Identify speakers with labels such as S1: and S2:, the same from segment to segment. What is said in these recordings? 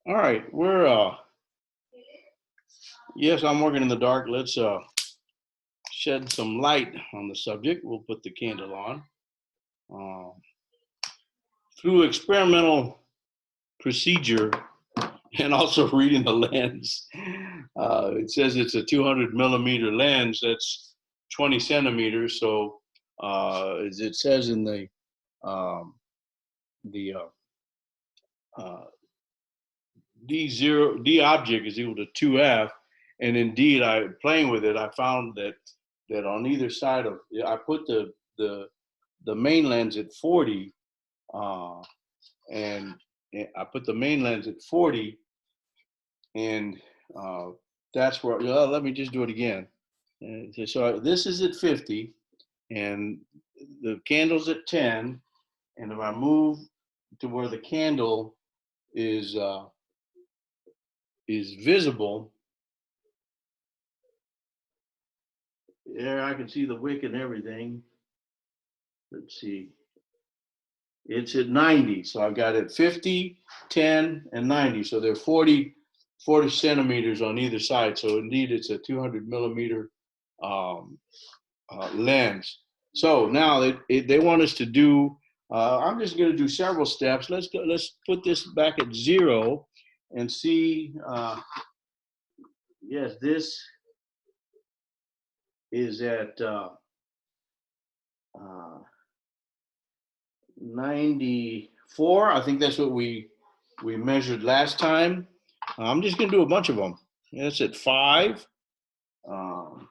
S1: All right, yes, I'm working in the dark. Let's shed some light on the subject. We'll put the candle on. Uh, Through experimental procedure and also reading the lens, it says it's a 200 millimeter lens. That's 20 centimeters. So as it says in um, the D object is equal to 2F. And indeed, playing with it, I found that on either side of, I put the main lens at 40, uh, and I put the main lens at 40, and that's where, let me just do it again. And so this is at 50, and the candle's at 10, and if I move to where the candle is visible, there I can see the wick and everything. Let's see. It's at 90. So I've got it 50, 10, and 90. So they're 40 centimeters on either side. So indeed, it's a 200 millimeter lens. So now they want us to do, I'm just going to do several steps. Let's put this back at 0 and see. Yes, this is at 94. I think that's what we measured last time. I'm just going to do a bunch of them. That's at 5. Um,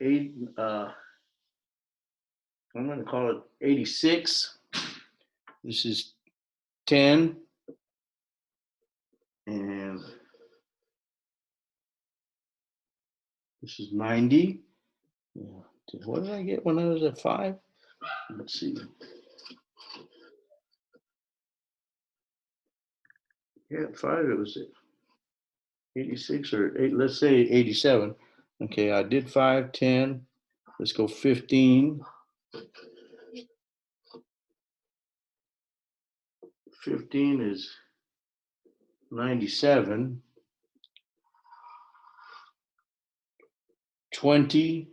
S1: Eight. I'm going to call it 86. This is 10, and this is 90. Yeah. What did I get when I was at 5? Let's see. Yeah, at 5 it was 86 or 8. Let's say 87. Okay, I did 5, 10. Let's go 15. 15 is 97. 20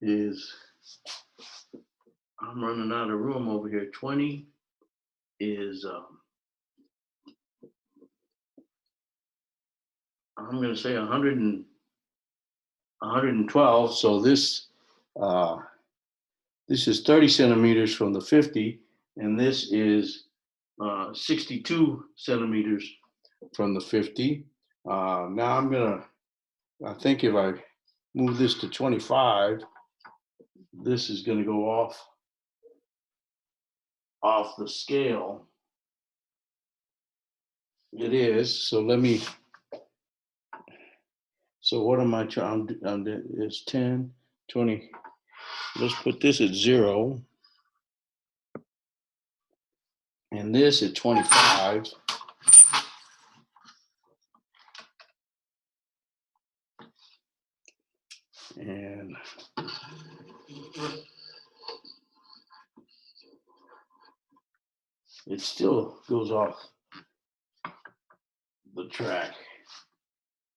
S1: is, I'm running out of room over here. 20 is, I'm going to say 112. So this is 30 centimeters from the 50, and this is 62 centimeters from the 50. Now I think if I move this to 25, this is going to go off the scale. It is. So so what am I trying? It's 10, 20. Let's put this at 0. And this at 25. And it still goes off the track.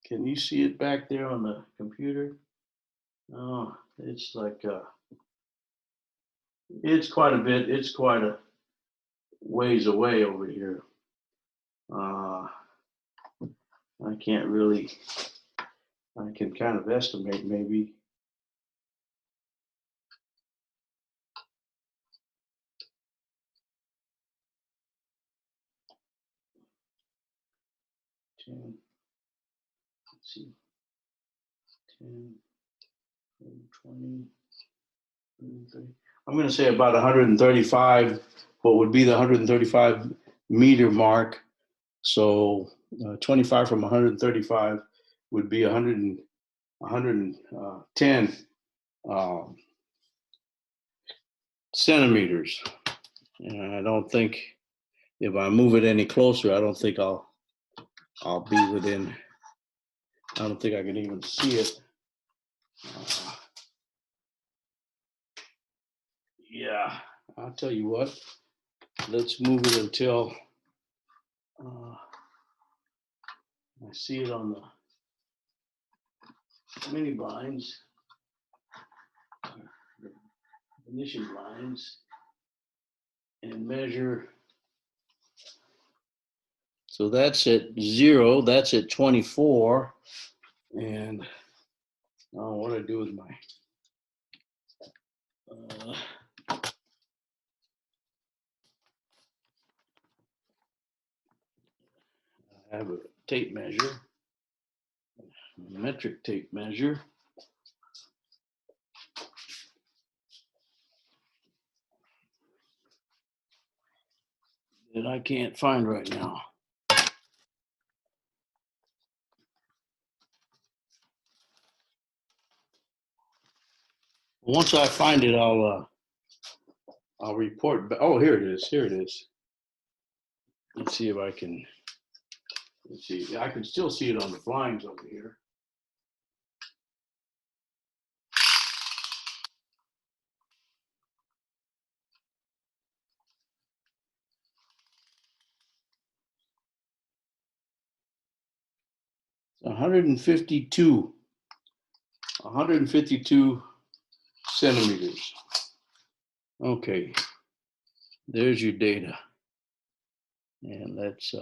S1: Can you see it back there on the computer? Oh, it's like, it's quite a bit. It's quite a ways away over here. I can't really, I can kind of estimate maybe. Let's see, 10, 20, 30. I'm going to say about 135, what would be the 135 meter mark. So 25 from 135 would be 110 centimeters. And I don't think if I move it any closer, I don't think I'll be within don't think I can even see it. Yeah, I'll tell you what. Let's move it until I see it on the mini blinds, the Venetian blinds, and measure. So that's at 0, that's at 24. And what do I do with my, I have a tape measure, a metric tape measure. That I can't find right now. Once I find it, I'll report. Oh, here it is. Here it is. Let's see if I can. Let's see. I can still see it on the blinds over here. It's 152 centimeters. Okay, there's your data. And let's